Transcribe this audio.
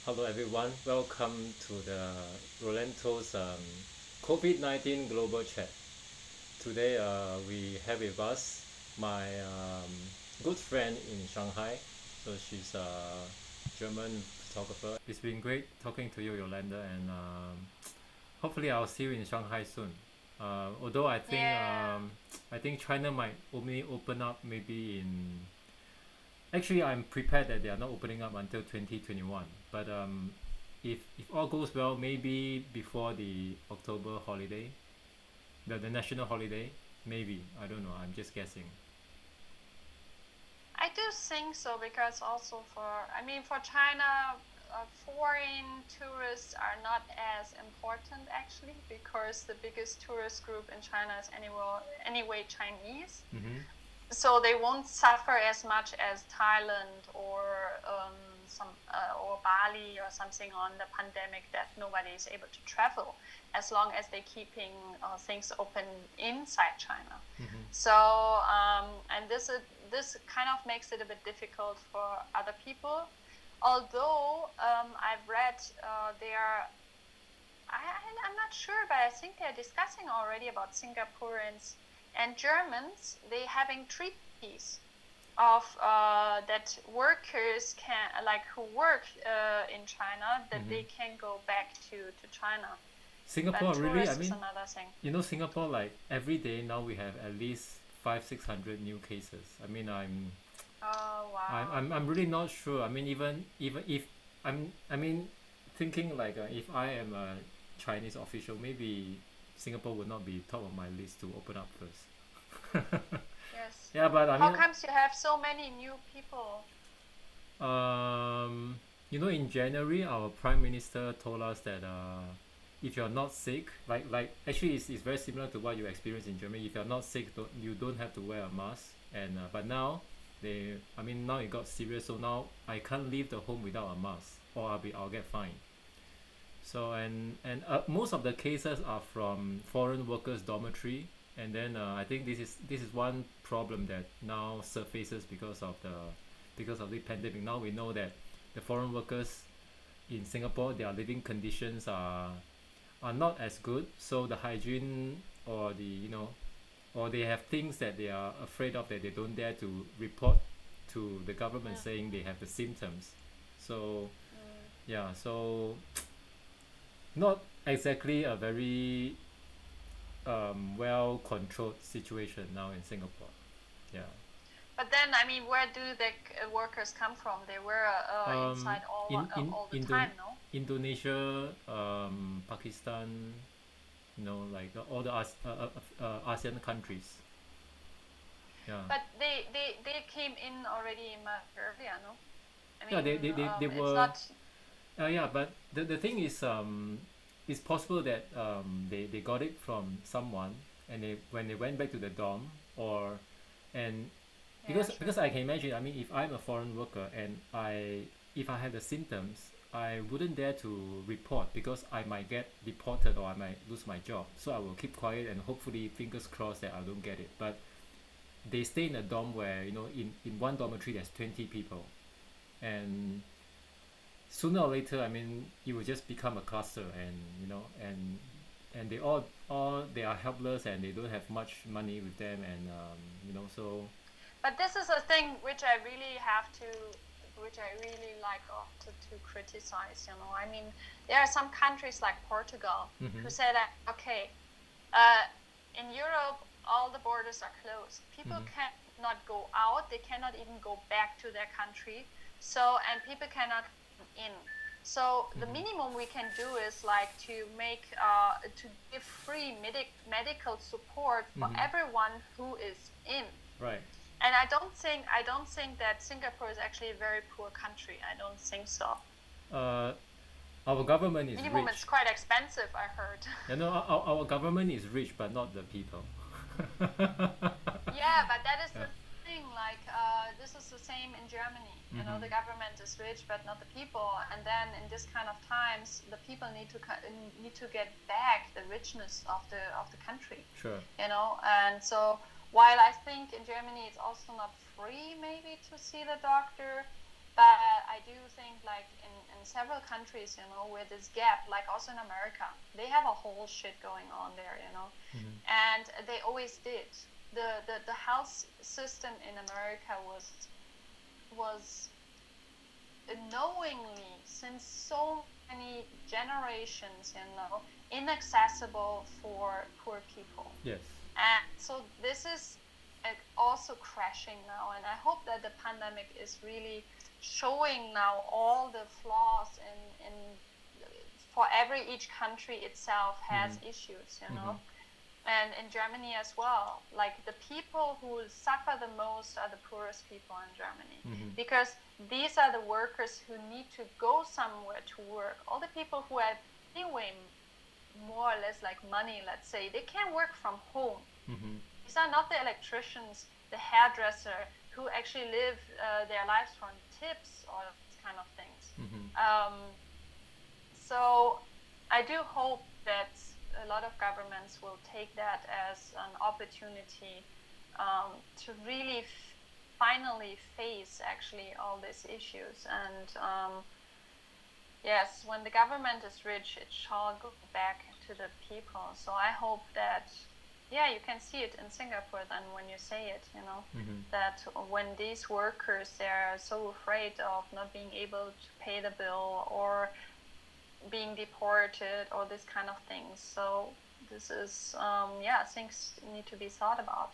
Hello everyone, welcome to the Rolento's COVID-19 global chat. Today we have with us my good friend in Shanghai. So she's a German photographer. It's been great talking to you, Yolanda, and hopefully I'll see you in Shanghai soon. Although Yeah, I think China might only open up maybe in. Actually, I'm prepared that they are not opening up until 2021. But if all goes well, maybe before the October holiday, the national holiday, maybe. I don't know. I'm just guessing. I do think so because also for China, foreign tourists are not as important actually because the biggest tourist group in China is anyway Chinese. Mm-hmm. So they won't suffer as much as Thailand or Bali or something on the pandemic that nobody is able to travel as long as they're keeping things open inside China. Mm-hmm. So and this kind of makes it a bit difficult for other people. Although I've read I'm not sure, but I think they're discussing already about Singaporeans and Germans. They having treaties of that workers can who work in China that Mm-hmm. they can go back to China, but Singapore, really? I tourists is mean, another thing. Singapore, like every day now we have at least 600 new cases. I mean, Oh I'm, wow. I'm, I'm really not sure. I mean, even if I mean, thinking like if I am a Chinese official, maybe Singapore would not be top of my list to open up first. Yes. Yeah, but I How mean, comes you have so many new people? um, in January, our prime minister told us that if you're not sick, like actually it's very similar to what you experience in Germany. If you're not sick, you don't have to wear a mask. And but now I mean, now it got serious. So now I can't leave the home without a mask, or I'll get fined. So and most of the cases are from foreign workers dormitory, and then I think this is one problem that now surfaces because of the pandemic. Now we know that the foreign workers in Singapore, their living conditions are not as good. So the hygiene or or they have things that they are afraid of that they don't dare to report to the government Mm, saying they have the symptoms. So mm. yeah, so not exactly a very well controlled situation now in Singapore. Yeah. But then, I mean, where do the workers come from? They were inside In all the time, no? Indonesia, Pakistan, like all the ASEAN countries. Yeah. But they came in already much earlier, no? I Yeah, mean, they it's were. not. Yeah, but the thing is, it's possible that they got it from someone, and they when they went back to the dorm, or and Yeah, because sure. I can imagine. I mean, if I'm a foreign worker and if I have the symptoms, I wouldn't dare to report because I might get deported or I might lose my job. So I will keep quiet and hopefully fingers crossed that I don't get it. But they stay in a dorm where in one dormitory there's 20 people, and sooner or later, I mean, it will just become a cluster, and and they all they are helpless and they don't have much money with them, and so. But this is a thing which I really like also to criticize. I mean, there are some countries like Portugal Mm-hmm. who say that okay, uh, in Europe all the borders are closed. People Mm-hmm. cannot go out. They cannot even go back to their country. So and people cannot come in. So the Mm-hmm. minimum we can do is like to give free medical support for Mm-hmm. everyone who is in. Right. And I don't think that Singapore is actually a very poor country. I don't think so. uh, our government is Minimum it's rich. quite expensive, I heard. Our government is rich, but not the people. Yeah, but that is Yeah. the thing. Like, this is the same in Germany. Mm-hmm. The government is rich, but not the people. And then in this kind of times, the people need to get back the richness of the country. Sure. And so while I think in Germany it's also not free maybe to see the doctor, but I do think like in several countries, where this gap, like also in America, they have a whole shit going on there, and they always did. The health system in America was knowingly since so many generations, inaccessible for poor people. Yes. And so this is also crashing now, and I hope that the pandemic is really showing now all the flaws in for each country itself has issues, and in Germany as well. Like the people who suffer the most are the poorest people in Germany, because these are the workers who need to go somewhere to work. All the people who have anyway more or less like money, let's say, they can work from home. These are not the electricians, the hairdresser, who actually live their lives from tips or these kind of things. So I do hope that a lot of governments will take that as an opportunity to really finally face actually all these issues. And yes, when the government is rich, it shall go back to the people. So I hope that, yeah, you can see it in Singapore then when you say it, that when these workers, they're so afraid of not being able to pay the bill or being deported or this kind of things. So this is, things need to be thought about.